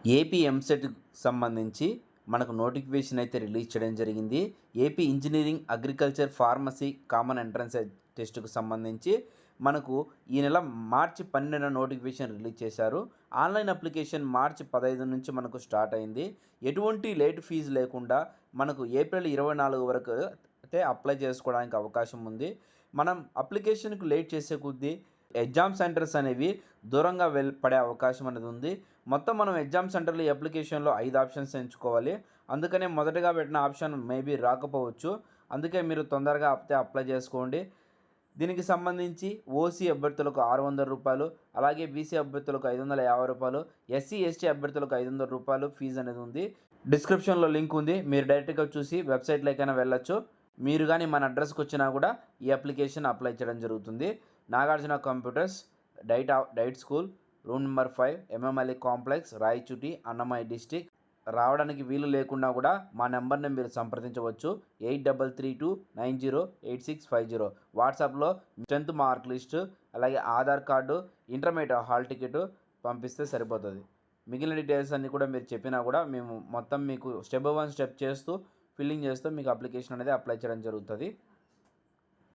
AP ఎంసెట్‌కి సంబంధించి మనకు notification అయితే రిలీజ్ చేయడం జరిగింది. AP engineering, agriculture, pharmacy common entrance టెస్ట్‌కు సంబంధించి మనకు ఈ నెల మార్చి 12న నోటిఫికేషన్ రిలీజ్ చేశారు. ఆన్‌లైన్ అప్లికేషన్ మార్చి 15 నుంచి మనకు స్టార్ట్ అయింది. ఎటువంటి లేట్ ఫీజు లేకుండా మనకు ఏప్రిల్ 24 వరకు అయితే అప్లై చేసుకోవడానికి అవకాశం ఉంది. మనం అప్లికేషన్‌కు లేట్ చేసే కొద్దీ ఎగ్జామ్ సెంటర్స్ అనేవి దూరంగా పడే అవకాశం అనేది ఉంది. మొత్తం మనం ఎగ్జామ్ సెంటర్‌లో ఈ అప్లికేషన్‌లో 5 ఆప్షన్స్ ఎంచుకోవాలి. అందుకనే మొదటగా పెట్టిన ఆప్షన్ మేబీ రాకపోవచ్చు. అందుకే మీరు తొందరగా అప్లై చేసుకోండి. దీనికి సంబంధించి ఓసీ అభ్యర్థులకు రూ. 600, అలాగే బీసీ అభ్యర్థులకు రూ. 550, ఎస్సీ, ఎస్టీ అభ్యర్థులకు రూ. 500 ఫీజు అనేది ఉంది. డిస్క్రిప్షన్‌లో లింక్ ఉంది. మీరు డైరెక్ట్‌గా చూసి వెబ్‌సైట్‌లోకైనా వెళ్ళొచ్చు. మీరు గాని మన అడ్రస్‌కి వచ్చినా కూడా ఈ అప్లికేషన్ అప్లై చేయడం జరుగుతుంది. Nagarjuna computers, DIET school, room number 5, MMLA complex, Rayachoti, Annamayya district. రావడానికి వీలు లేకున్నా కూడా మా నెంబర్‌ని మీరు సంప్రదించవచ్చు. 8332908650. వాట్సాప్‌లో 10th మార్క్ లిస్టు, అలాగే Aadhaar card, intermediate hall ticket పంపిస్తే సరిపోతుంది. మిగిలిన డీటెయిల్స్ అన్నీ కూడా మీరు చెప్పినా కూడా మేము మొత్తం మీకు స్టెప్ బై స్టెప్ చేస్తూ, ఫిల్లింగ్ చేస్తూ మీకు అప్లికేషన్ అనేది అప్లై చేయడం జరుగుతుంది.